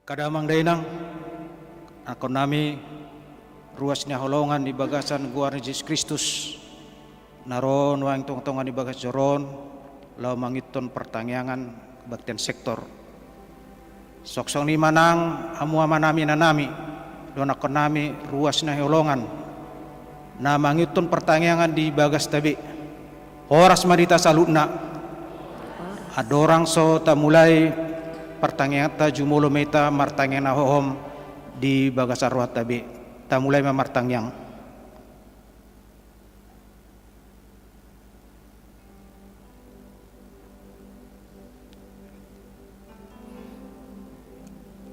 Kadamang dainang akon nami ruasnya holongan di bagasan guar Yesus Kristus naron wang tong-tongan di bagas joron lau mangiton pertangyangan baktian sektor soksong ni manang amu amanami nanami don akon nami ruasnya holongan na mangiton pertangyangan di bagas tabi horas marita salutna adorang so ta mulai pertangyangan ta jumulo meta martangyangan hohom di bagasar ruat tabi ta mulai mamartangyang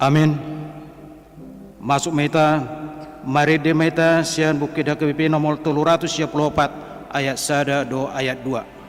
amin masuk meta maride meta sian bukida KBP nomor 324 ayat 1 do ayat 2.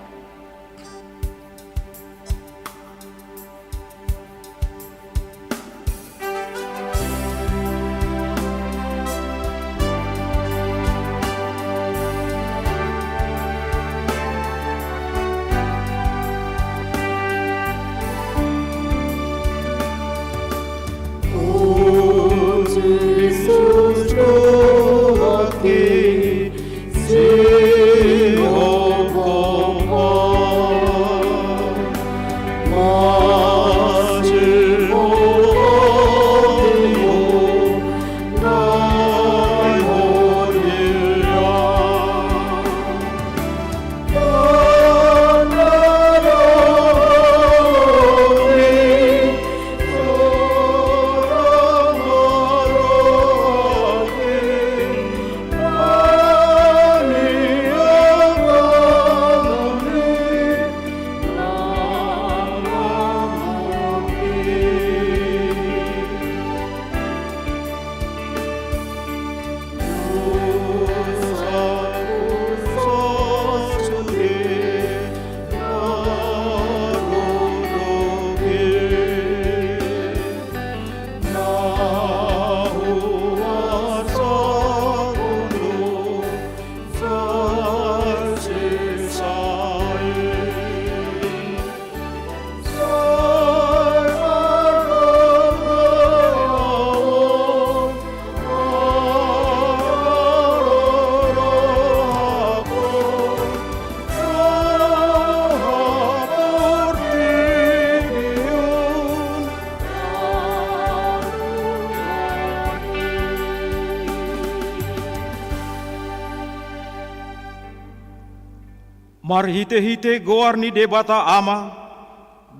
Mar hite-hite goar ni debata ama,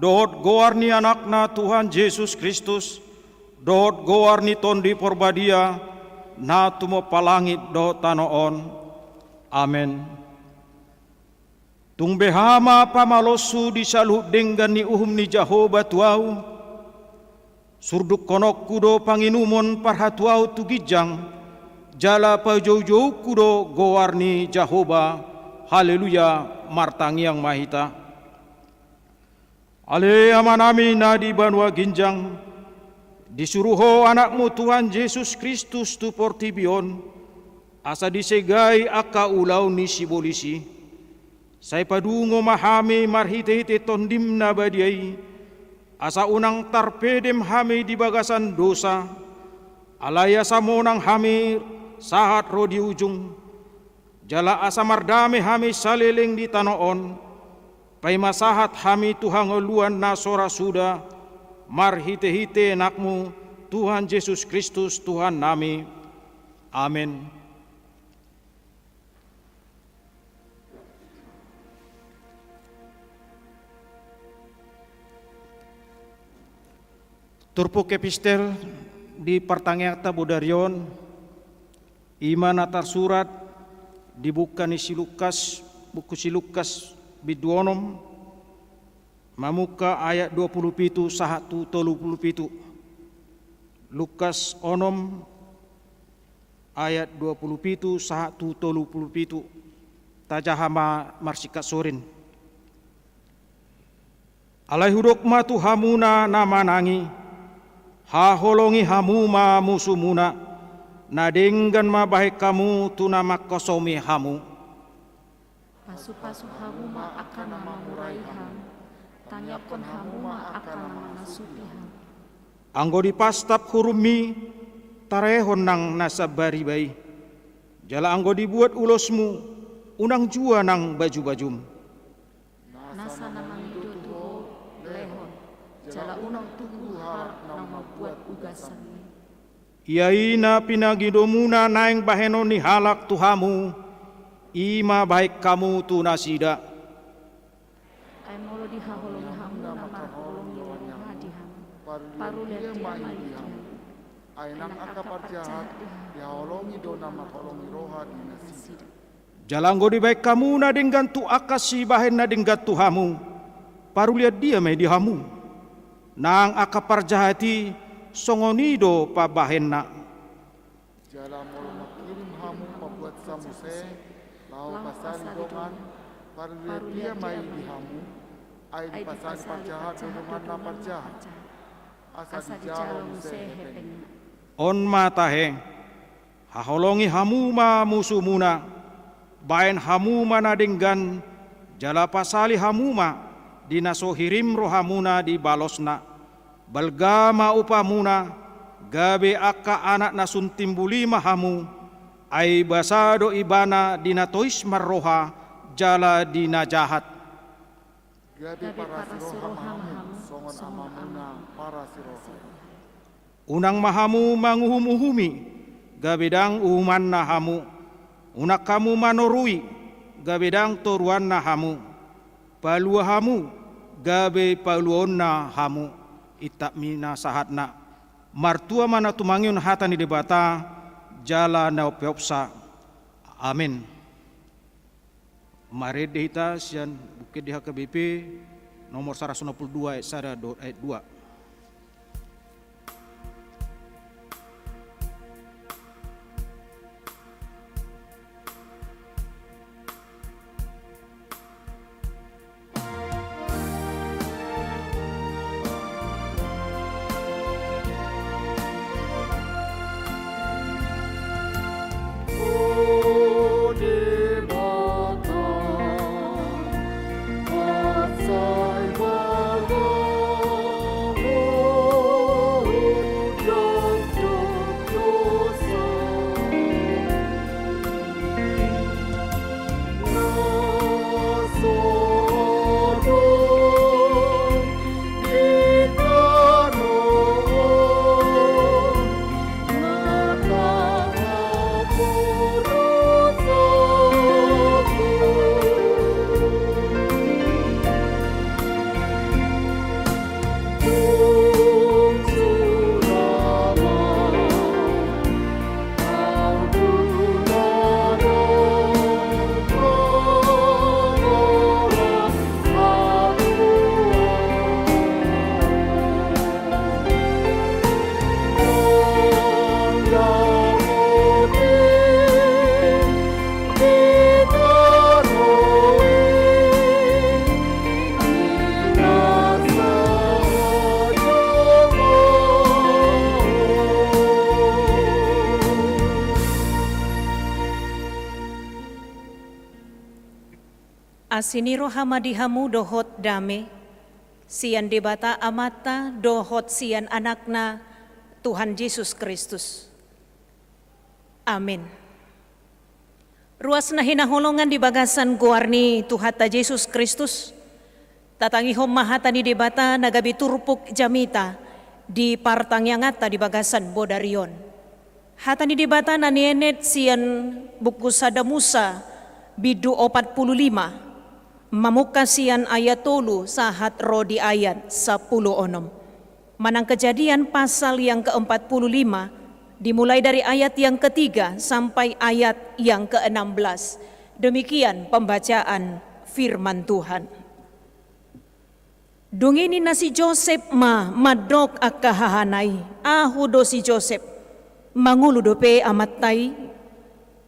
dohot goar ni anakna Tuhan Yesus Kristus, dohot goar ni tondi porbadia, na tumo palangit dohot tanoon. Amen. Tung behama pamalosu di saluh denggan ni uhum ni Jehovah tuau, surduk konok kudo panginumon parhatuau tugijang, jala pajau-jau kudo goar ni Jehovah. Haleluya, martangyang mahita. Ale amanami na di banwa ginjang, disuruho anakmu Tuhan Yesus Kristus tu portibion, asa disegai aka ulau ni sibolisi. Say padungo mahami marhite-hite tondim na badiai, asa unang tarpedem hami di bagasan dosa, alaya samonang hami sahat rodi ujung, jala asa mardame hami saliling di tanoon, pay masahat hami Tuhan uluan na sora suda, marhite-hite nakmu Tuhan Yesus Kristus Tuhan nami. Amin. Turpuk epistel di pertangyakan tabudarion, iman atar surat dibuka ni si Lukas, buku si Lukas biduonom, mamuka ayat 27 sahatu 37. Lukas onom ayat 27 sahatu 37. Tajahama marsikat sorin. Alai hudok matu hamuna nama nangi, ha holongi hamuma musumuna, nadenggan mabahik kamu tunama kosomi hamu. Pasu-pasu hamu ma akan nama murai ham, tanyakon hamu ma akan nama nasupi ham. Anggo di pastap hurumi tarehon nang nasabari bai. Jala anggo dibuat ulosmu unang jua nang baju-bajum. Nasa namang itu tuho lehon. Jala unang tunggu harap nang membuat ugasan. Iaina pinagidomuna naeng baheno ni halak tuhamu. Ima baik kamu tu nasida. Ay molo di haholong hamu nama holong ni hadiham. Parulia mai diham. Ay nang akaparjahat dihaholongi do nama holongi roha di nasida. Jalanggo di baik kamu na denggan tu akasi bahen na denggan tuhamu. Parulia dia mai dihamu. Nang akaparjahati songonido pa bahen na. Jala molo makirim hamu membuat samuse. Lau pasali dongan, parulia dia mai dihamu. Ay di pasali parjahat dongan na parjahat. Asa di jalo muse hepeng. On matahe, haholongi hamu ma musumuna. Baen hamu mana denggan jala pasali hamuma dinasohirim rohamuna di balosna balgama upamuna gabe akka anak nasun timbuli mahamu ai basado ibana dinatois marroha jala dina jahat gabe para sirohamamu songon amamuna para siroha unang mahamu manguhum-uhumi gabe dang uhuman nahamu unak kamu manorui gabedang toruan na hamu palua hamu gabe paluon na hamu itak mina sahatna martua mana tumangion hatani debata jala na opeopsa amin. Mari dehita sian bukit di HKBP nomor 162 ayat 2. Asiniro hamadihamu dohot dame, sian debata amata dohot sian anakna Tuhan Yesus Kristus. Amin. Ruas na hinaholongan di bagasan guarni Tuhata Yesus Kristus, tatangihom mahata ni debata nagabi turpuk jamita di partang yang ata di bagasan bodarion. Hata ni debata na nienet sian buku sada Musa bidu 45, mamukasian ayat 3 sahat rodi ayat 10 onom. Manang Kejadian pasal yang ke-45 dimulai dari ayat yang ke-3 sampai ayat yang ke-16. Demikian pembacaan firman Tuhan. Dungini na si Joseph madok akahahanay. Ahudo si Joseph manguludope amatay.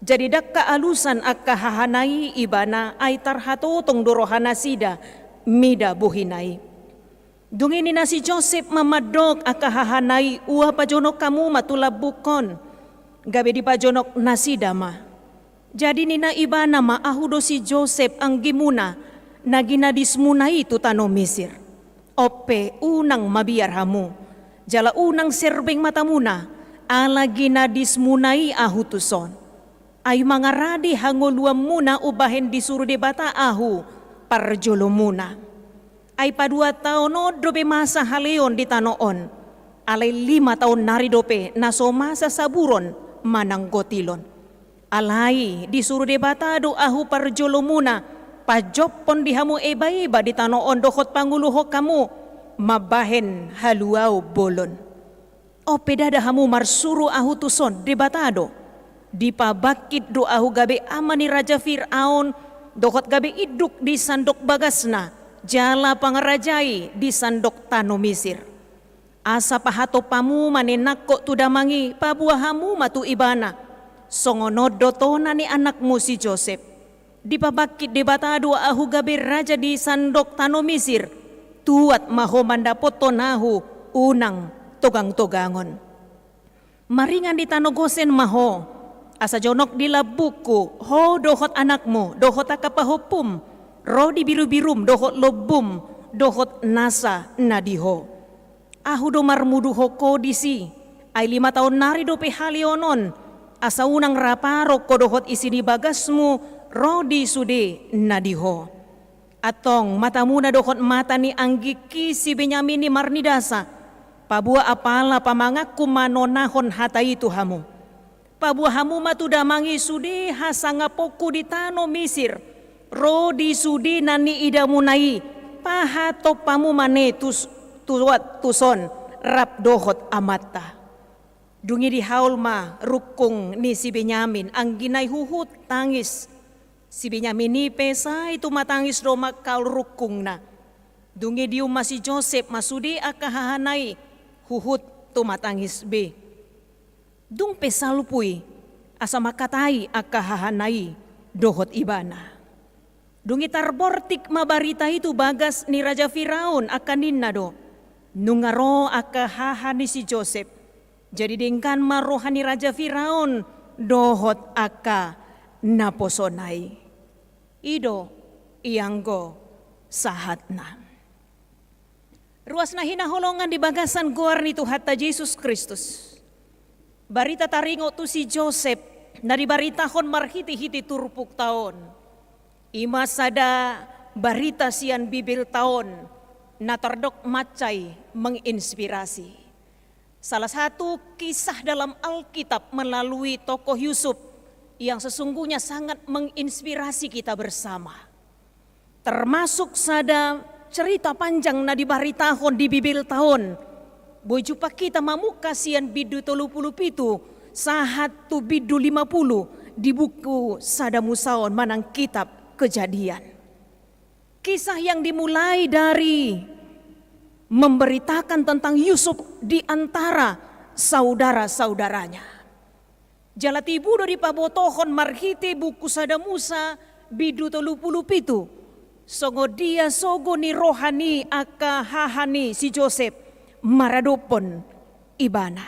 Jadi dak kaalusan akahahanay ibana ay tarhatotong dorohana sida mida buhinay. Dungini na si Joseph mamadok akahahanay uha pajonok kamu matulabukon. Gabi di pajonok nasida ma. Jadi nina ibana maahudo si Joseph ang gimuna na ginadismuna itu tano Mesir. Ope unang mabiar hamu. Jala unang serbeng matamuna, alagi na dismunai ahutuson. Ay mga radi hangoluam muna ubahen disuruh debata ahu parjolo muna. Ay pa 2 taon no dope masa haleon di tanoon. Alay 5 taon nari dope naso masa saburon manang gotilon. Alay disuruh debatado ahu parjolo muna. Pajopon dihamu eba-eba di tanoon dohot panguluho kamu. Mabahen haluau bolon. O pedada hamu marsuru ahu tuson debatado. Di pabakit do ahu gabe amani Raja Fir'aun. Dohot gabe iduk di sandok bagasna. Jala pangarajai di sandok tano Misir. Asa pahato pamu manenakko tudamangi pabuahamu matu ibana. Songonodo tona ni anakmu si Joseph. Di pabakit debatado ahu gabe raja di sandok tano Misir. Tuat maho mandapot tonahu unang togang-togangon. Maringan di tano Gosen maho. Asa jonok di labuku, ho dohot anakmu, dohot akapahopum, ro di biru-birum, dohot lobum, dohot nasa nadiho. Ahu do marmuduho kodisi, ay 5 tahun nari do pehalionon, asa unang raparo ko dohot isi di bagasmu, ro di sude nadiho. Atong matamu na dohot mata ni anggiki si Benyamin ni Marnidasa, pabua apala pamangaku manonahon hata itu hamu. Pabuahamu matudamangi sudi hasangapoku di tano Misir. Rodi sudi nani idamunai. Pahato pamu mane tuwat tuson rap dohot amata. Dungi di haulma rukung ni si Benyamin. Ang ginay huhut tangis. Si Benyamin ni pesa itu matangis do makal rukung na. Dungi diu masih Joseph masudi akahahanai. Huhut tu matangis be. Dung pesalupui asa makatai akahahanai dohot ibana. Dungi tarbortik mabarita itu bagas ni Raja Firaun akanin nado. Nungaro akahahani si Joseph. Jadi dengkan marohani Raja Firaun dohot aka naposonai. Ido ianggo sahatna. Ruas na hinaholongan di bagasan goar ni Tuhan Yesus Kristus. Barita taringo tu si Joseph na dibaritahon marhiti-hiti turpuk taon. Ima sada barita sian bibil taon na tardok macay menginspirasi. Salah satu kisah dalam Alkitab melalui tokoh Yusuf yang sesungguhnya sangat menginspirasi kita bersama. Termasuk sada cerita panjang na dibaritahon di bibil taon. Bojupa kita mamuka sian bidu 37 sahat tu bidu 50 di buku sada musaon manang kitab Kejadian. Kisah yang dimulai dari memberitakan tentang Yusuf di antara saudara-saudaranya. Jala tibu dari pabotohon marhite buku sada Musa bidu 37. Songo dia sogo ni rohani akahahani si Joseph. Maradopon ibana.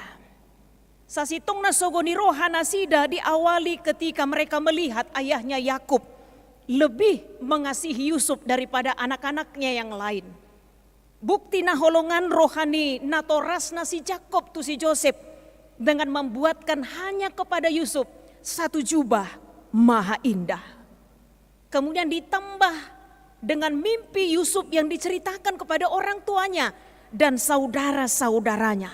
Sasitong na sogo ni rohana sida diawali ketika mereka melihat ayahnya Yakub lebih mengasihi Yusuf daripada anak-anaknya yang lain. Bukti na holongan rohani na toras na si Jakob tu si Joseph dengan membuatkan hanya kepada Yusuf satu jubah maha indah. Kemudian ditambah dengan mimpi Yusuf yang diceritakan kepada orang tuanya dan saudara-saudaranya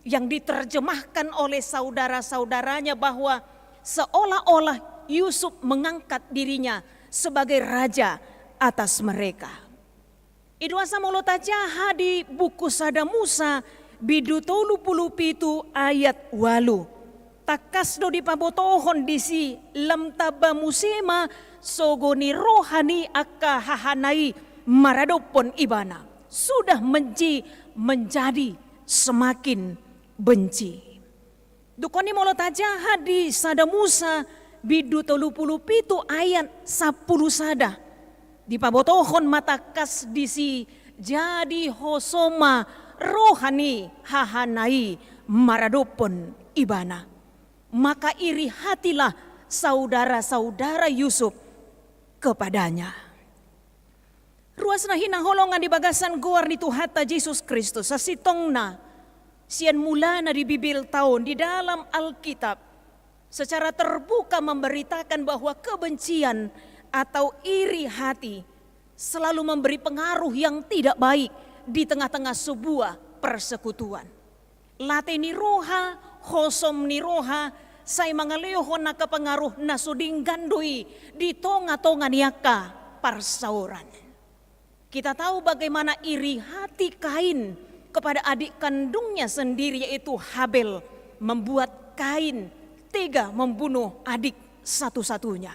yang diterjemahkan oleh saudara-saudaranya bahwa seolah-olah Yusuf mengangkat dirinya sebagai raja atas mereka. Idwasa molota jaha di buku sada Musa bidu 37 ayat 8. Takasdo di pabotohon disi lam taba musema sogoni rohani akahahanai maradopon ibana. Sudah menjadi semakin benci. Dukoni molota jaha di sada Musa bidu 37 ayat 10 sada. Di pabotohon matakas disi jadi hosoma rohani hahanai maradopon ibana. Maka iri hatilah saudara-saudara Yusuf kepadanya. Ruas na hinaholongan di bagasan goar ni Tuhan Yesus Kristus sasitong na sian mulana di Bibil tahun di dalam Alkitab secara terbuka memberitakan bahwa kebencian atau iri hati selalu memberi pengaruh yang tidak baik di tengah-tengah sebuah persekutuan. Late ni roha, hosom ni roha, say mangalehon na kapangaruh na suding gandui di tonga-tonga niaka parsauran. Kita tahu bagaimana iri hati Kain kepada adik kandungnya sendiri yaitu Habel membuat Kain tega membunuh adik satu-satunya.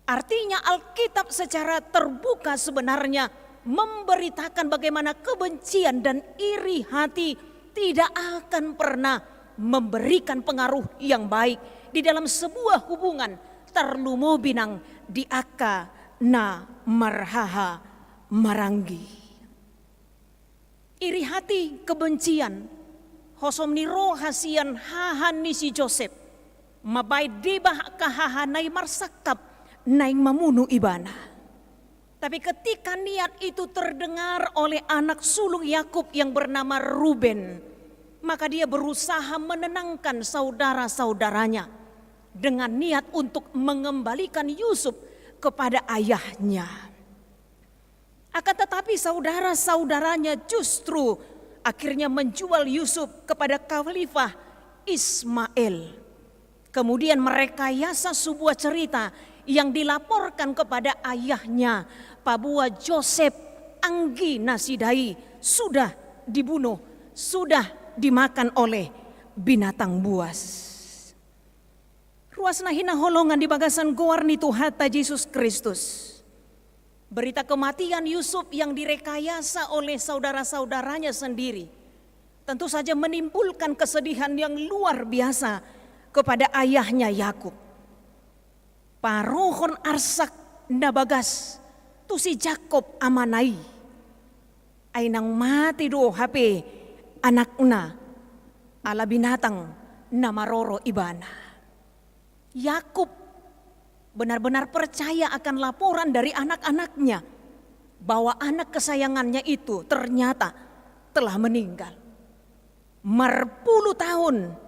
Artinya Alkitab secara terbuka sebenarnya memberitakan bagaimana kebencian dan iri hati tidak akan pernah memberikan pengaruh yang baik di dalam sebuah hubungan terlumo binang di aka na marhaha maranggi. Iri hati, kebencian, hosom ni rohasian hahan ni si Joseph, mabay dibah kahahanay marsakap naing mamunu ibana. Tapi ketika niat itu terdengar oleh anak sulung Yakub yang bernama Ruben, maka dia berusaha menenangkan saudara-saudaranya dengan niat untuk mengembalikan Yusuf kepada ayahnya. Akan tetapi saudara-saudaranya justru akhirnya menjual Yusuf kepada Khalifah Ismail. Kemudian merekayasa sebuah cerita yang dilaporkan kepada ayahnya bahwa Joseph Anggi Nasidai sudah dibunuh, sudah dimakan oleh binatang buas. Ruas nahina holongan di bagasan goar ni Tuhata Yesus Kristus. Berita kematian Yusuf yang direkayasa oleh saudara-saudaranya sendiri tentu saja menimbulkan kesedihan yang luar biasa kepada ayahnya Yakub. Parohon arsak nabagas tu si Jakob amanai. Ainang mati do hape anakna ala binatang na maroro ibana. Yakub benar-benar percaya akan laporan dari anak-anaknya bahwa anak kesayangannya itu ternyata telah meninggal. Berpuluh tahun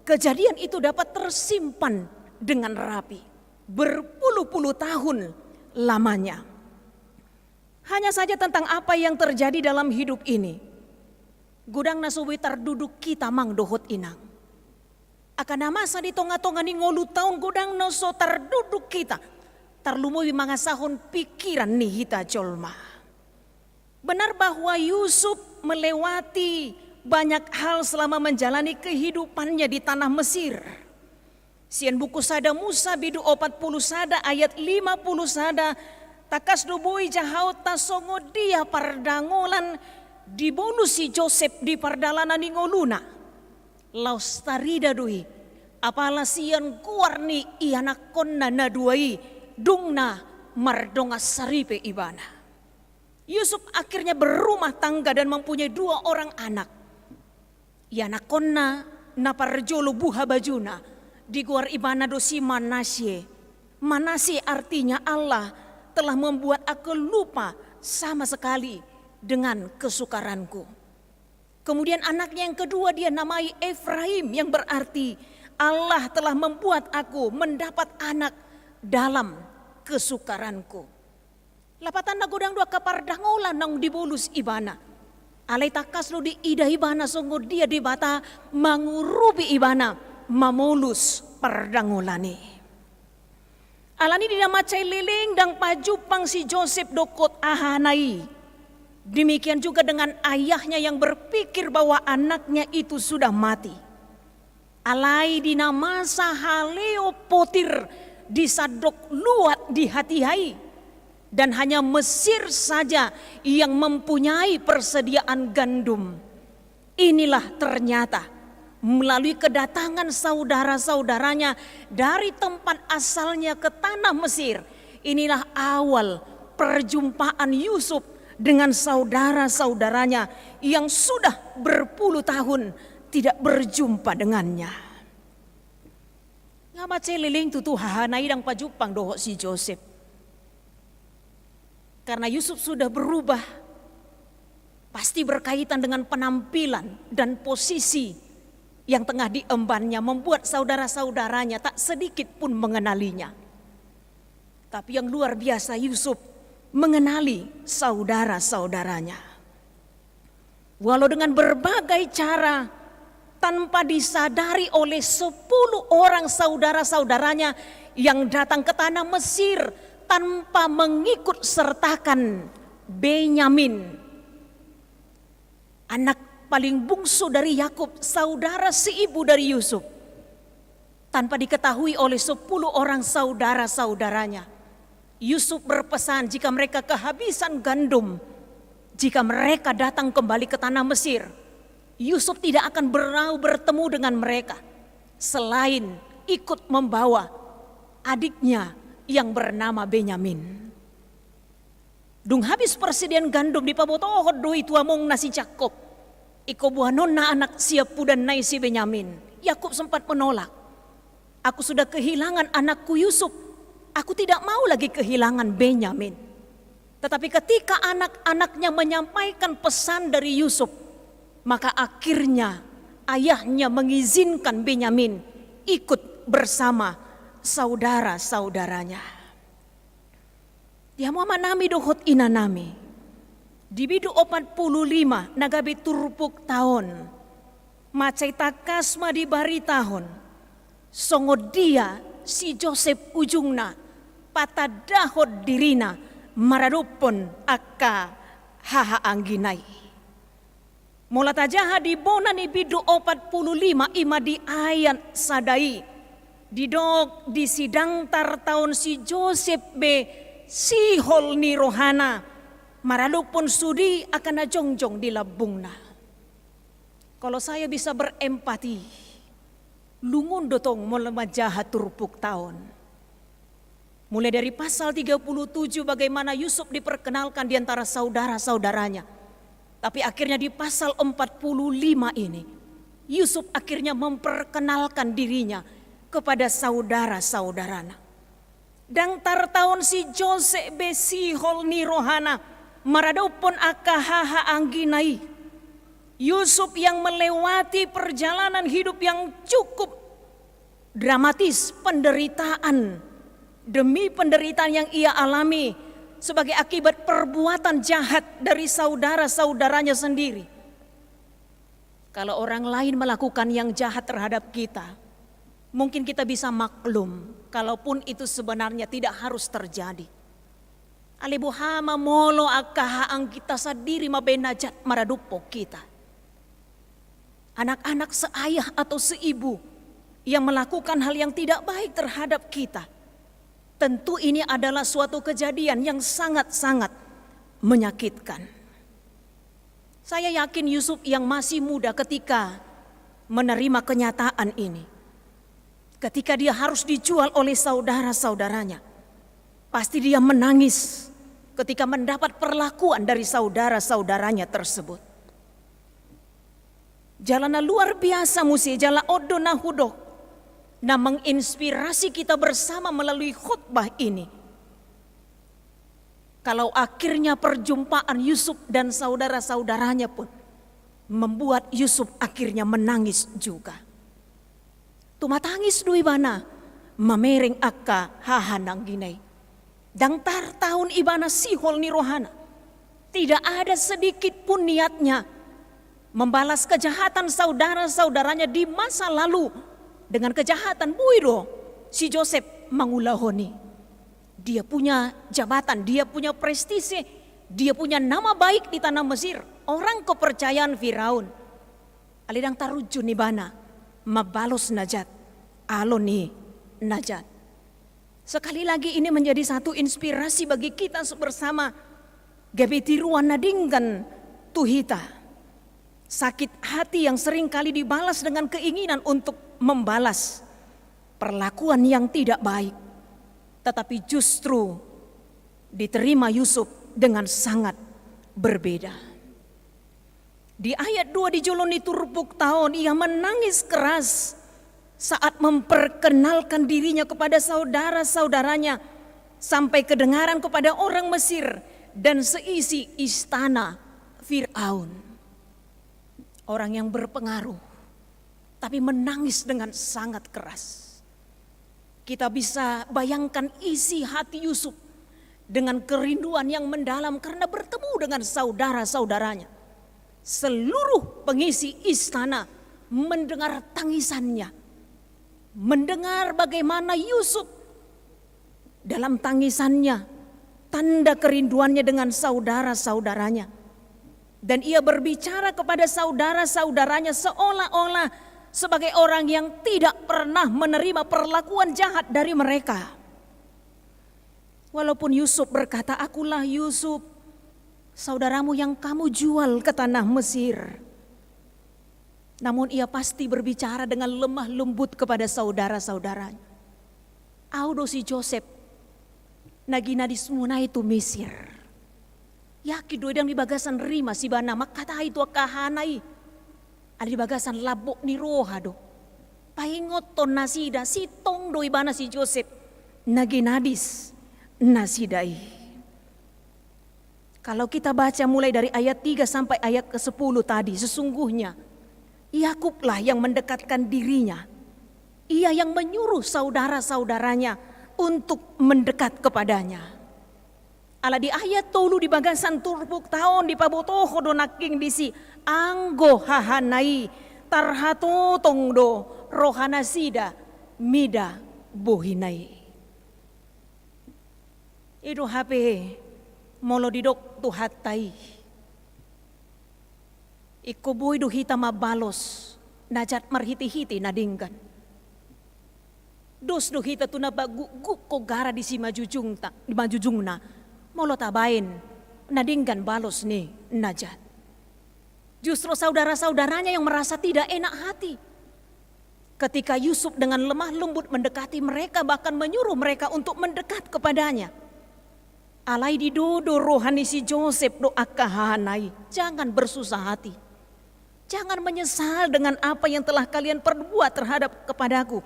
kejadian itu dapat tersimpan dengan rapi. Berpuluh-puluh tahun lamanya. Hanya saja tentang apa yang terjadi dalam hidup ini. Gudang nasuwi tarduduk kita mang dohot inang. Akan masa di tonga-tonga ni ngolu taun gudang naso tarduduk kita. Tarlumuwi mga sahon pikiran ni hita jolma. Benar bahwa Yusuf melewati banyak hal selama menjalani kehidupannya di tanah Mesir. Sian buku sada Musa bidu 40 sada ayat 50 sada. Takas dubui jahau tasongo dia pardangolan dibolu si Joseph di pardalanan ni ngoluna. Laus tarida dui apala sian kuarni ianak konna na duai dungna mardonga saripe ibana. Yusuf akhirnya berumah tangga dan mempunyai 2 orang anak. Ianak konna na parjolo buha bajuna di guar ibana dosi Manasye. Manasye artinya Allah telah membuat aku lupa sama sekali dengan kesukaranku. Kemudian anaknya yang kedua dia namai Efraim yang berarti Allah telah membuat aku mendapat anak dalam kesukaranku. Lapatan na godang 2 kapardangolan nang dibulus ibana. Alay takas lo di ida ibana sungguh dia di bata mangurubi ibana mamulus pardangolani. Alani dinamacay liling dang pajupang si Joseph dokot ahanai. Demikian juga dengan ayahnya yang berpikir bahwa anaknya itu sudah mati. Alai dinamasa haleo potir disadok luat di hati-hai. Dan hanya Mesir saja yang mempunyai persediaan gandum. Inilah ternyata melalui kedatangan saudara-saudaranya dari tempat asalnya ke tanah Mesir. Inilah awal perjumpaan Yusuf dengan saudara-saudaranya yang sudah berpuluh tahun tidak berjumpa dengannya. Ngamace liling tutu hahanai dang pajupang doho si Joseph. Karena Yusuf sudah berubah Pasti berkaitan dengan penampilan dan posisi yang tengah diembannya, membuat saudara-saudaranya tak sedikit pun mengenalinya. Tapi yang luar biasa, Yusuf mengenali saudara-saudaranya. Walau dengan berbagai cara, tanpa disadari oleh 10 orang saudara-saudaranya yang datang ke tanah Mesir tanpa mengikut sertakan Benyamin, anak paling bungsu dari Yakub, saudara seibu dari Yusuf. Tanpa diketahui oleh 10 orang saudara-saudaranya, Yusuf berpesan jika mereka kehabisan gandum, jika mereka datang kembali ke tanah Mesir, Yusuf tidak akan bertemu dengan mereka selain ikut membawa adiknya yang bernama Benyamin. Dung habis persediaan gandum di pabotohod doi tuamong nasi Jakob. Iko buanon na anak siapu dan nai si Benyamin. Yakub sempat menolak. Aku sudah kehilangan anakku Yusuf. Aku tidak mau lagi kehilangan Benyamin. Tetapi ketika anak-anaknya menyampaikan pesan dari Yusuf, maka akhirnya ayahnya mengizinkan Benyamin ikut bersama saudara-saudaranya. Dia mau manami dohot inanami. Di bidu 45 nagabi turpuk tahun. Macai takas di bari tahun. Songo dia si Joseph ujungna patadahod dirina maradupon akka haha angginai. Mula tajaha di bona ni bidu 45 ima di ayat sadai. Didog di sidang tar tahun si Joseph be sihol ni rohana. Maralupon sudi akan najongjong di labungna. Kalau saya bisa berempati, lungun dotong molemajaha turpuk tahun. Mulai dari pasal 37 bagaimana Yusuf diperkenalkan di antara saudara-saudaranya. Tapi akhirnya di pasal 45 ini, Yusuf akhirnya memperkenalkan dirinya kepada saudara-saudaranya. Dan tar tahun si Jose besi hol ni rohana maradopon akahaha angginai. Yusuf yang melewati perjalanan hidup yang cukup dramatis, penderitaan demi penderitaan yang ia alami sebagai akibat perbuatan jahat dari saudara-saudaranya sendiri. Kalau orang lain melakukan yang jahat terhadap kita, mungkin kita bisa maklum, kalaupun itu sebenarnya tidak harus terjadi. Alibuhama molo akahaang kita sadiri mabenajat maradupo kita. Anak-anak seayah atau seibu yang melakukan hal yang tidak baik terhadap kita. Tentu ini adalah suatu kejadian yang sangat-sangat menyakitkan. Saya yakin Yusuf yang masih muda ketika menerima kenyataan ini, ketika dia harus dijual oleh saudara-saudaranya, pasti dia menangis ketika mendapat perlakuan dari saudara-saudaranya tersebut. Jalana luar biasa musi jala odo na hudok na menginspirasi kita bersama melalui khutbah ini. Kalau akhirnya perjumpaan Yusuf dan saudara-saudaranya pun membuat Yusuf akhirnya menangis juga. Tumatangis dui bana mamereng akka hahanang ginay. Dang tar tahun ibana sihol ni rohana. Tidak ada sedikit pun niatnya membalas kejahatan saudara-saudaranya di masa lalu dengan kejahatan. Buiro si Joseph mangulahoni. Dia punya jabatan, dia punya prestise, dia punya nama baik di tanah Mesir, orang kepercayaan Firaun. Alidang tarujun ni bana mabalos najat aloni najat. Sekali lagi ini menjadi satu inspirasi bagi kita bersama. Gabitiruan nadinggan tuhita. Sakit hati yang sering kali dibalas dengan keinginan untuk membalas perlakuan yang tidak baik. Tetapi justru diterima Yusuf dengan sangat berbeda. Di ayat 2 di Joloni turpuk tahun ia menangis keras saat memperkenalkan dirinya kepada saudara-saudaranya sampai kedengaran kepada orang Mesir dan seisi istana Fir'aun, orang yang berpengaruh, tapi menangis dengan sangat keras. Kita bisa bayangkan isi hati Yusuf dengan kerinduan yang mendalam karena bertemu dengan saudara-saudaranya. Seluruh pengisi istana mendengar tangisannya, mendengar bagaimana Yusuf dalam tangisannya, tanda kerinduannya dengan saudara-saudaranya. Dan ia berbicara kepada saudara-saudaranya seolah-olah sebagai orang yang tidak pernah menerima perlakuan jahat dari mereka. Walaupun Yusuf berkata, "Akulah Yusuf, saudaramu yang kamu jual ke tanah Mesir." Namun ia pasti berbicara dengan lemah lembut kepada saudara-saudaranya. Audo si Joseph, nagina di semuna itu Mesir. Yaki doidang di bagasan rima si bana makata itu kahanai. Ada di bagasan labok ni roha do. Paingot ton nasida si tong doi bana si Joseph. Naginadis nasidai. Kalau kita baca mulai dari ayat 3 sampai ayat ke-10 tadi, sesungguhnya Yakublah yang mendekatkan dirinya. Ia yang menyuruh saudara-saudaranya untuk mendekat kepadanya. Ala di ayat tolu di bagasan turbuk tahun di pabotoho do naking disi anggo hahanai tarhato tongdo rohanasida mida bohinai. Itu HP molo didok tuhatai. Iko boy do hita mabalos najat marhiti-hiti nadinggan. Dos do hita tu nabaguguk ko gara di si majujungna. Molo tabain nadinggan balos nih najat. Justru saudara-saudaranya yang merasa tidak enak hati. Ketika Yusuf dengan lemah lembut mendekati mereka, bahkan menyuruh mereka untuk mendekat kepadanya. Alai didodo rohani si Joseph doa kahanai. Jangan bersusah hati. Jangan menyesal dengan apa yang telah kalian perbuat terhadap kepadaku.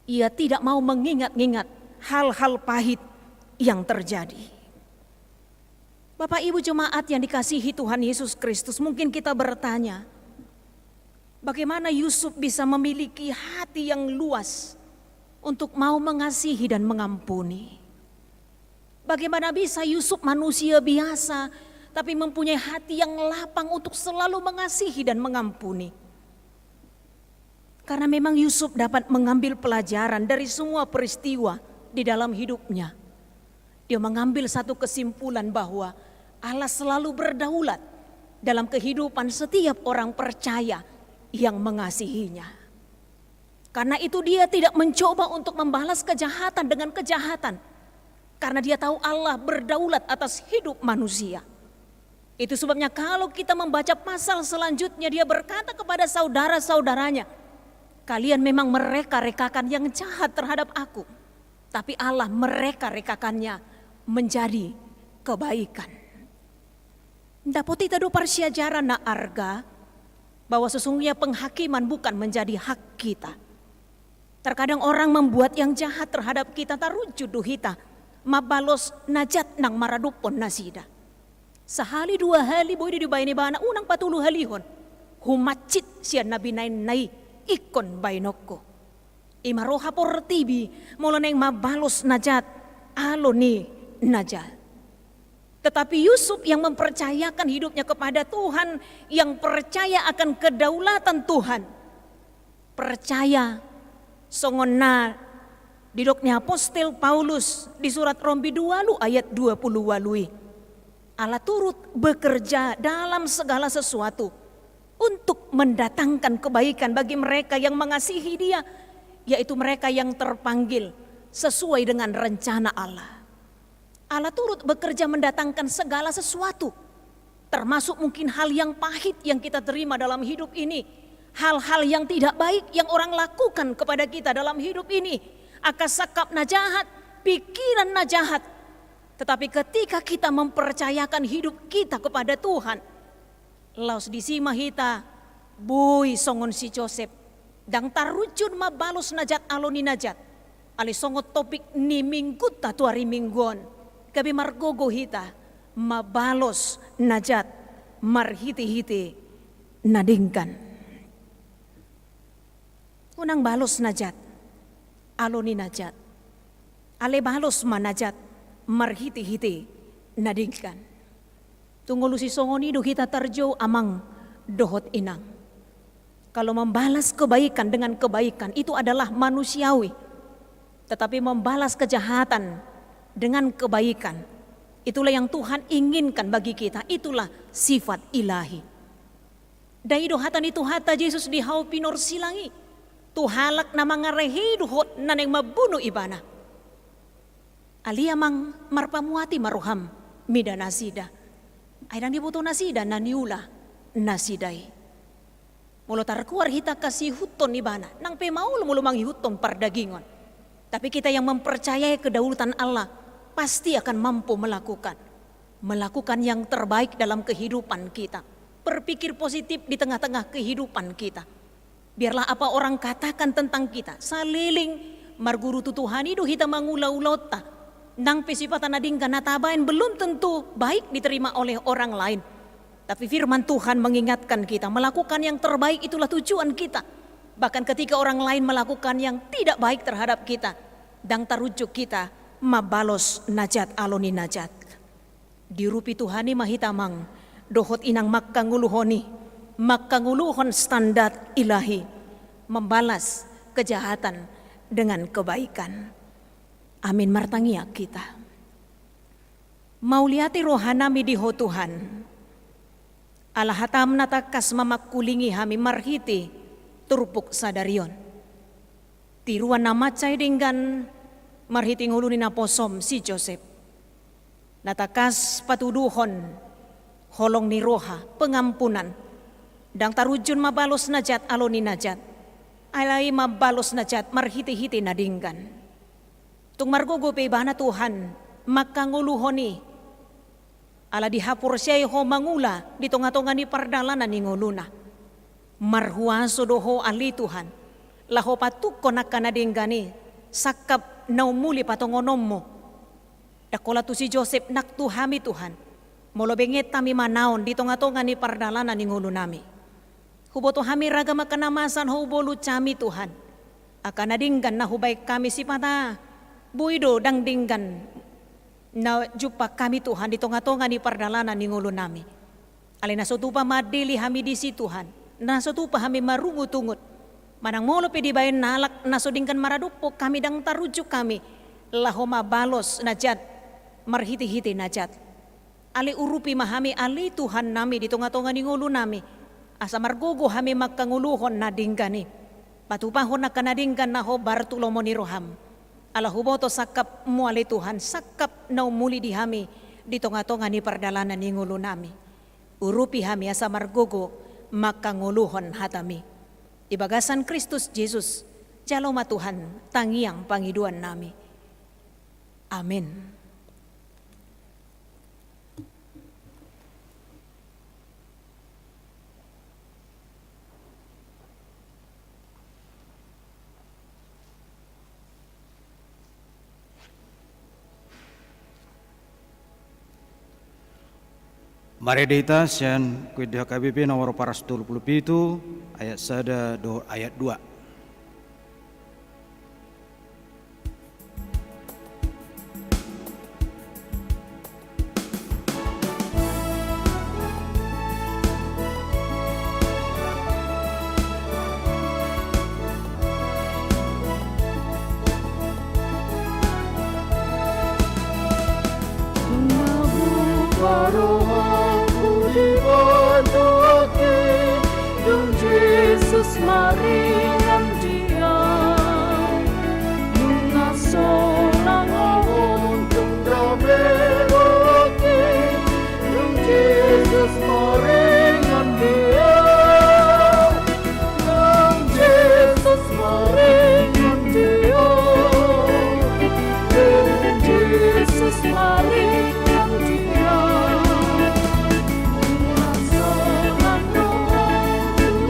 Ia tidak mau mengingat-ingat hal-hal pahit yang terjadi. Bapak Ibu jemaat yang dikasihi Tuhan Yesus Kristus, mungkin kita bertanya, bagaimana Yusuf bisa memiliki hati yang luas untuk mau mengasihi dan mengampuni? Bagaimana bisa Yusuf manusia biasa tapi mempunyai hati yang lapang untuk selalu mengasihi dan mengampuni? Karena memang Yusuf dapat mengambil pelajaran dari semua peristiwa di dalam hidupnya. Dia mengambil satu kesimpulan bahwa Allah selalu berdaulat dalam kehidupan setiap orang percaya yang mengasihinya. Karena itu dia tidak mencoba untuk membalas kejahatan dengan kejahatan. Karena dia tahu Allah berdaulat atas hidup manusia. Itu sebabnya kalau kita membaca pasal selanjutnya, dia berkata kepada saudara-saudaranya, "Kalian memang mereka-rekakan yang jahat terhadap aku, tapi Allah mereka-rekakannya menjadi kebaikan." Dapoti tado parsiajaran na arga bahwa sesungguhnya penghakiman bukan menjadi hak kita. Terkadang orang membuat yang jahat terhadap kita taruju duhita mabalos najat nang maradupon nasida. Sehali dua hali boy di bayani bana unang 40 halihon humacit siya nabi nai ikon bainoko. Imaroha por tibi molo neng mabalos najat alo ni najat. Tetapi Yusuf yang mempercayakan hidupnya kepada Tuhan, yang percaya akan kedaulatan Tuhan, percaya songonna didoknya apostel Paulus di surat Rompi 2 ayat 20 walui. Allah turut bekerja dalam segala sesuatu untuk mendatangkan kebaikan bagi mereka yang mengasihi Dia, yaitu mereka yang terpanggil sesuai dengan rencana Allah. Allah turut bekerja mendatangkan segala sesuatu, termasuk mungkin hal yang pahit yang kita terima dalam hidup ini, hal-hal yang tidak baik yang orang lakukan kepada kita dalam hidup ini, akasakap na jahat, pikiran na jahat. Tetapi ketika kita mempercayakan hidup kita kepada Tuhan, laus disima hita, boy songon si Joseph, dang tarujun mabalos najat aloni najat, ali songot topik ni minggut tatuari mingguan. Kabi margogo hita mabalos najat marhiti-hiti nadingkan. Unang balos najat, aloni najat, ale balos manajat, marhiti-hiti nadingkan. Tunggu si songoni do kita tarjo amang dohot inang. Kalau membalas kebaikan dengan kebaikan itu adalah manusiawi. Tetapi membalas kejahatan dengan kebaikan, itulah yang Tuhan inginkan bagi kita. Itulah sifat ilahi. Dai dohatan itu hata Yesus di hau pinor silangi. Tuhalak na mga rehiduhot na nang mabuno ibana. Aliamang marpamuati maruham mida nasida. Ay nang dibuto nasida na niula nasidai. Mulo tarkuar hita kasih huton ibana. Nang pemaul mulo manghihuton pardagingon. Tapi kita yang mempercayai kedaulatan Allah pasti akan mampu melakukan yang terbaik dalam kehidupan kita. Berpikir positif di tengah-tengah kehidupan kita. Biarlah apa orang katakan tentang kita, saliling marguru tutuhani do kita mangulau-ulauta. Nang pesipatan adingkan natabain belum tentu baik diterima oleh orang lain. Tapi firman Tuhan mengingatkan kita, melakukan yang terbaik itulah tujuan kita. Bahkan ketika orang lain melakukan yang tidak baik terhadap kita, dang tarujuk kita mabalos najat aloni najat. Dirupi Tuhani mahitamang dohot inang makkanguluhoni, makkanguluhon standar ilahi, membalas kejahatan dengan kebaikan. Amin martangiak kita. Mauliati rohanami diho Tuhan. Alahatam natakas mamakulingi hami marhiti turpuk sadarion. Tiruan nama cai dengan marhiting hulu ni naposom si Joseph. Natakas patuduhon holong ni roha pengampunan. Dang tarujun mabalos najat aloni najat. Alai mabalos najat marhiti-hiti nadinggan. Tung margogo pebana Tuhan makanguluhoni. Ala dihapur siyay ho mangula di tonga-tonga ni pardalanan ni nguluna. Marhuaso doho ali Tuhan. Laho patukko nakanadinggani sakap naumuli patongonommo. Dakola tu si Joseph naktuhami Tuhan. Molo benget tami manaon di tonga-tonga ni pardalanan ni ngulunami. Huboto hami raga makanamasan ho bolu cami Tuhan. Akanadinggan na hubay kami si pata. Buido dang dinggan na jupa kami Tuhan di tonga-tonga ni pardalanan ni ngulunami. Alin nasotupa madili hami di si Tuhan. Nasotupa hami marungut-ungut. Manang molo pedi bayan nalak nasodingkan maradupo kami dang tarujuk kami. Lahoma balos najat marhiti-hiti najat. Ali urupi mahami ali Tuhan nami di tonga-tonga ni ngulu nami. Asa margogo hami makanguluhon nadinggani. Patupahon na kanadinggan na ho Bartulomo ni Roham. Ala huboto sakap muali Tuhan sakap naumuli di hami di tonga-tonga ni pardalanan ni ngulu nami. Urupi hami asa margogo makanguluhon hatami. Di bagasan Kristus Yesus, jaloma Tuhan, tangiang pangiduan nami. Amin. Mari dita sian kuida KBP nomor 427 ayat 1 do ayat 2. Maringan dia mengasolang Untung damai oke, yung Jesus maringan dia, yung Jesus maringan dia, yung Jesus maringan dia. Mengasolang Jesus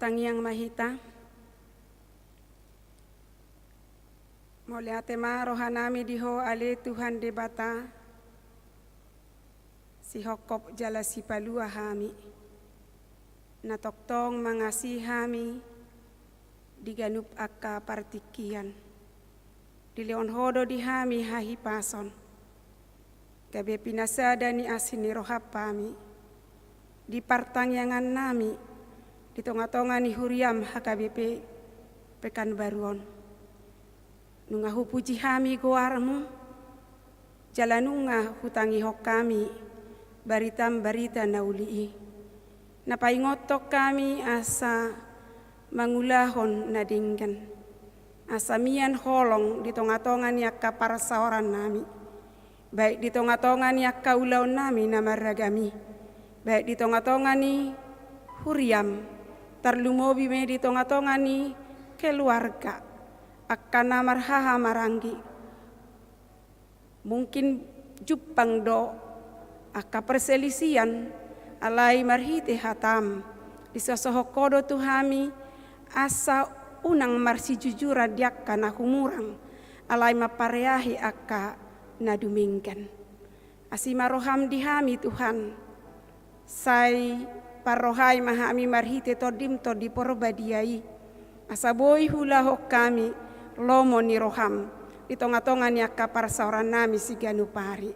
partangiang mahita. Mole atema rohanami diho ale Tuhan debata. Si hokop jala si palua hami. Natoktong mangasi hami. Diganup akka partikian. Di leon hodo di hami hahi pason. Kabe pinasada ni asini rohapami. Di partangyangan nami. Di tonga-tonga ni huriam HKBP Pekanbaruan. Nunga hupuji hami goarmu. Jalanunga hutangi hok kami. Baritam barita naulii. Napaingotok kami asa mangulahon nadinggan. Asamian holong di tonga-tonga ni akka para saoran nami. Baik di tonga-tonga ni akka ulaw nami namaragami. Baik di tonga-tonga ni huriam. Tarlumobi me di tonga-tonga ni keluarga. Akka namarhaha maranggi. Mungkin jupang do. Akka perselisian. Alai marhite hatam. Di sosohokodo tuhami. Asa unang marsi jujura diakka na humurang. Alai mapareahi akka nadumingkan. Asima roham dihami Tuhan. Sai parohai mahami marhite todim to di porbadiai. Asaboi hula hok kami lomo ni roham. Di tonga-tonga ni akka parsaoran nami siganu pari.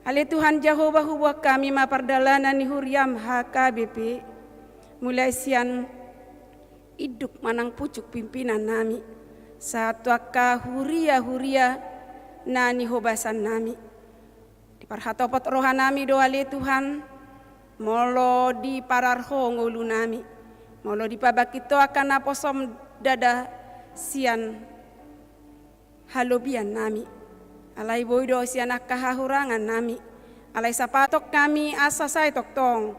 Ale Tuhan Jehovah huwa kami mapardalanan ni huriam HKBP. Mulai sian iduk manang pucuk pimpinan nami. Satu akka huria nani hobasan nami. Di parhatopot roha nami doa le Tuhan. Molo di pararho ngulu nami. Molo di pabakito akan naposom dada sian halobian nami. Alai boido sian akahahurangan nami. Alai sapatok kami asa say toktong.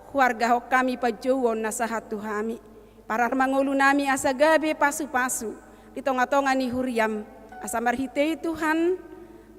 Keluarga hok kami pajauon nasahat tuhami. Parar mangulu nami asa gabe pasu-pasu. Di tonga-tonga ni huriam. Asa marhitei Tuhan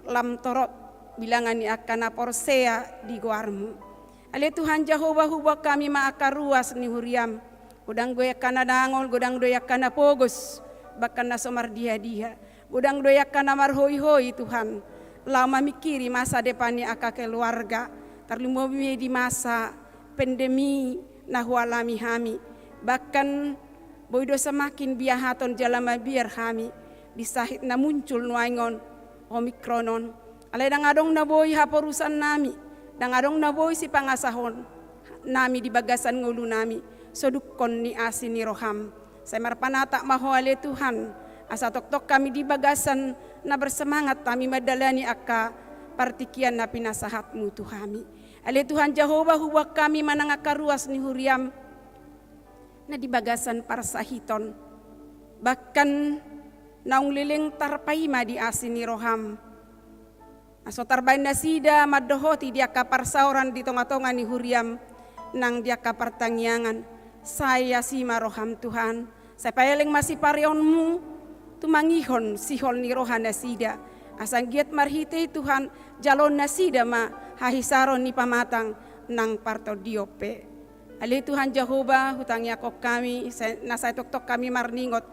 lam torot bilangan ni akan naporsea di goarmu. Ale Tuhan Jehovah huwa kami maakaruas ni huriam. Gudang doya kana dangol, gudang doya kana pogos. Bahkan na somar dia-dia. Gudang doya kana marhoi-hoi Tuhan. Lama mikiri masa depan ni aka keluarga. Terlumobi di masa pandemi na hualami hami. Bahkan boido semakin biahaton jalama biar hami. Disahit na muncul nuangon omikronon. Ale dangadong na boy haporusan nami. Dangadong na boy si pangasahon nami di bagasan ngulu nami. Sodukon ni asin ni roham. Saya marpanata mahoale Tuhan. Asa tok-tok kami di bagasan na bersemangat kami madalani akka partikian na pinasahatmu Tuhami. Ale Tuhan Jehovah huwa kami manangakaruas ni huriam na di bagasan parsahiton. Bahkan naung liling tarpaima di asin ni roham. Aso tarbain nasida madohoti dia kapar sauran di tonga-tonga ni huriam nang dia kapar tangyangan. Saya si maroham Tuhan. Saya payaling masih parionmu tumangihon sihol ni rohan nasida. Asang giat marhite Tuhan jalon nasida ma hahisaron ni pamatang nang parto diope. Ali Tuhan Jehovah hutangnya kok kami nasay tok-tok kami marningot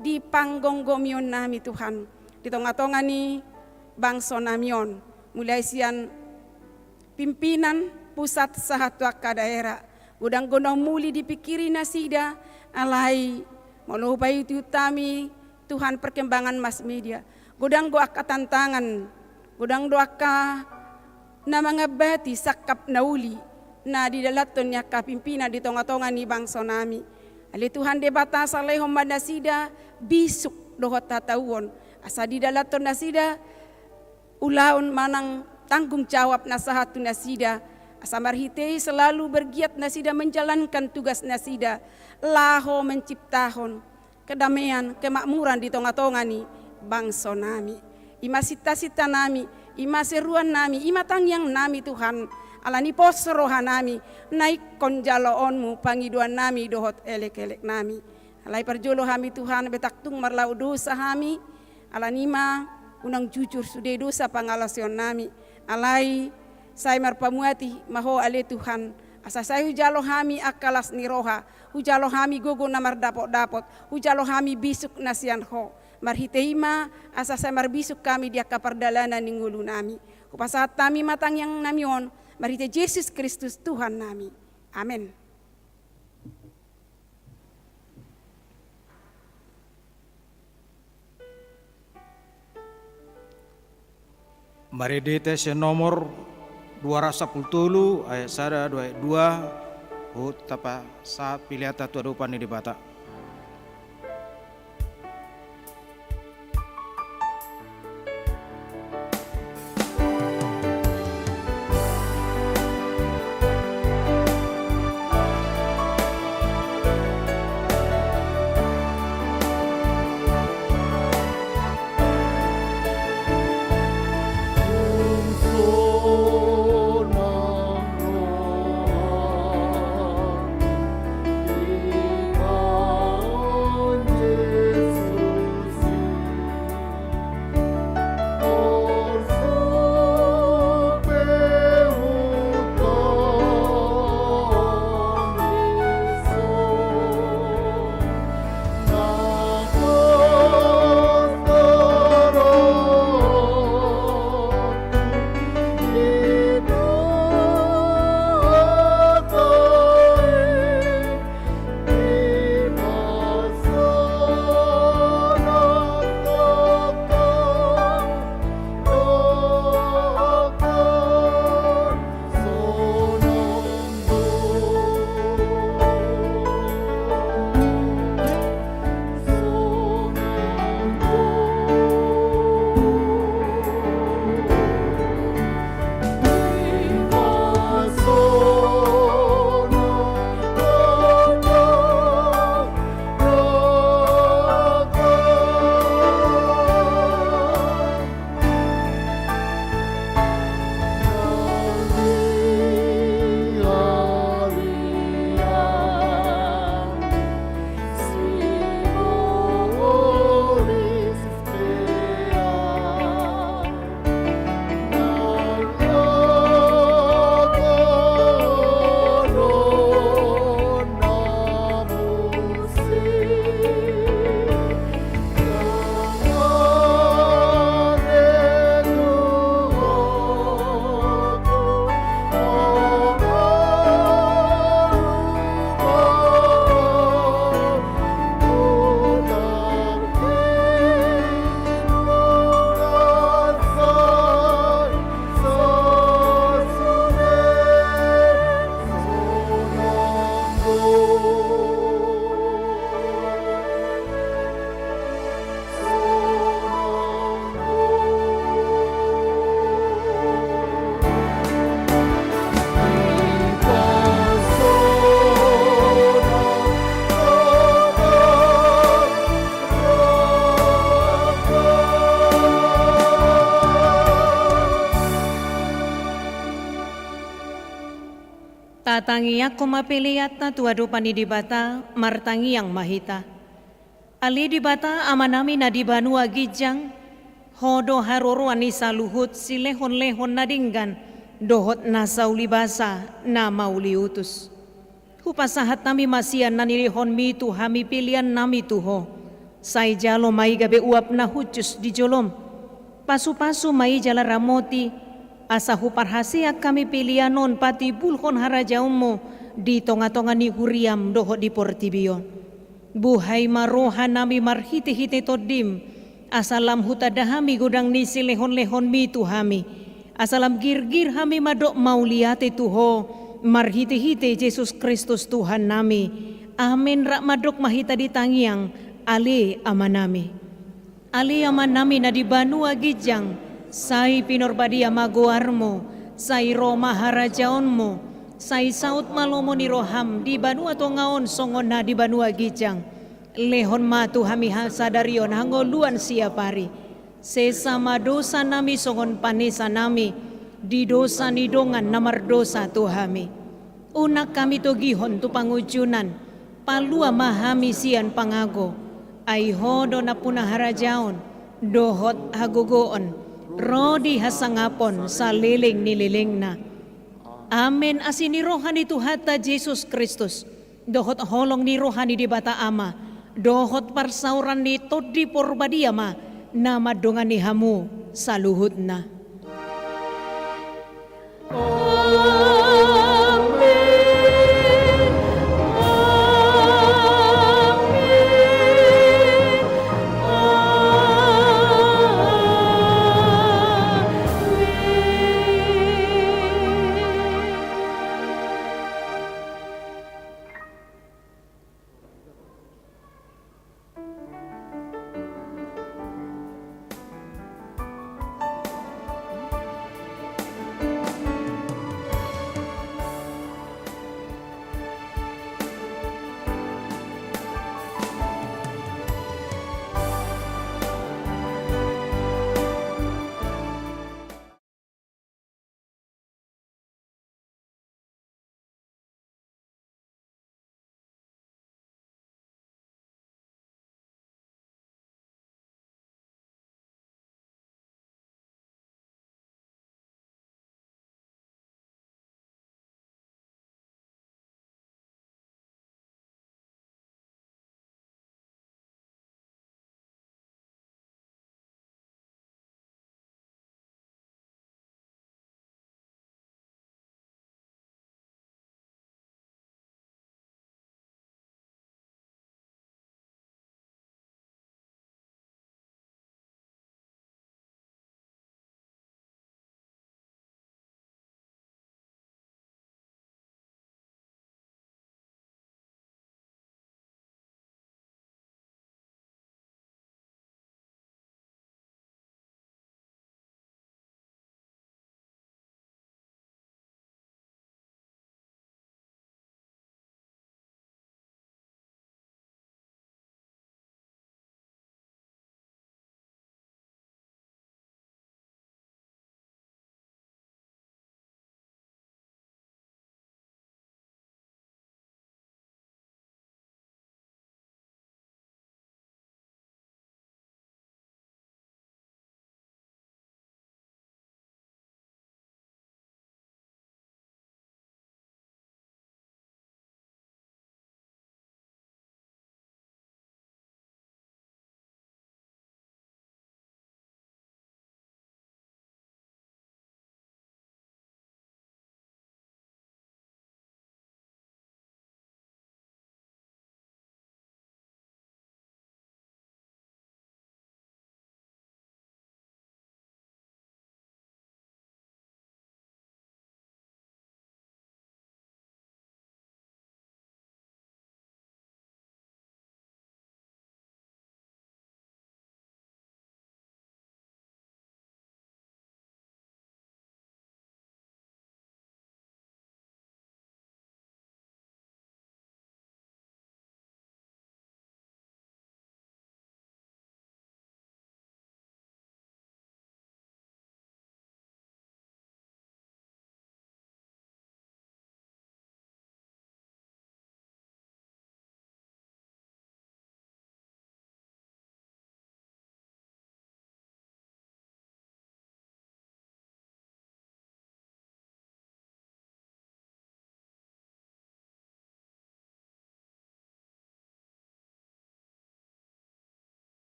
di panggonggomion nami Tuhan. Di tonga-tonga ni bangso namion, mulai sian pimpinan pusat sahatwa ka daerah, udang gonong muli dipikiri nasida, alai malupai itu tami Tuhan perkembangan mass media, gudang doa ka tantangan, gudang doa ka na mga bati sakap nauli, na didalaton niya ka pimpinan di tonga-tonga ni bangso nami, ali Tuhan debata sa lehom manasida, bisuk dohot tatawon, asa didalaton nasida, ulaon manang tanggung jawab nasahatu nasida. Asa marhitei selalu bergiat nasida menjalankan tugas nasida. Laho menciptahon kedamaian, kemakmuran di tonga-tonga ni bangso nami. Ima sita-sita nami, ima seruan nami, ima tangyang nami Tuhan. Alani posroha nami, naik konjaloonmu pangiduan nami dohot elek-elek nami. Alai perjolo hami Tuhan betaktung marlau dosa hami. Alanima unang jujur sudah dosa pangalasion nami. Alai saya marpamuati maho ale Tuhan Asa saya hujalo hami akalas ni roha, hujalo hami gogo namar dapot-dapot, hujalo hami bisuk nasian ho. Marhitehima asa saya marbisuk kami dia kapardalanan ningulu nami. Kupasahat kami matang yang namion, marhite Yesus Kristus Tuhan nami. Amin. Mari detes nomor 210 ayat 1 ayat 2 hut tapa saat pilihan tu adupan di bata. Tatangi ako mapiliat na tuwado panidibata, martangi ang mahita. Ali dibata amanami na dibanua gijang, hodo haroruan ni saluhut silehon-lehon na dinggan, dohot na saulibasa na mauliutus. Hupasahat nami masian na nilihon mitu hami pilian nami tuho. Say jalo may gabi uap na hutyus di jolom. Pasu-pasu may jala ramoti, asa huparhasiak kami pilianon pati bulhon harajaum mo di tonga-tonga ni huriam doho di portibion. Buhay maroha nami marhiti-hiti todim, asalam hutadahami gudang ni silehon-lehon mitu hami. Asalam gir-gir hami madok mauliate tuho, marhiti-hiti Yesus Kristus Tuhan nami. Amin rak madok mahita di tangiang, ali amanami. Ali amanami na di banua gijang, say pinorbadia magoarmo, say Roma harajaonmo, say saut malomo ni roham di banua tongaon songon na di banua gijang. Lehon matu hami hasadarion hangoluan siapari. Sesama dosa nami songon panesa nami, di dosa ni dongan namar dosa tuhami. Unak kami togihon tu pangujunan, palua mahami sian pangago, ay hodo na punah harajaon, dohot hagogoon, rodi hasangapon sa liling nililing na. Amin. Asini rohani Tuhata Yesus Kristus. Dohot holong ni rohani di bata ama. Dohot parsauran ni todi porbadiama. Nama dongan ni hamu saluhutna. Oh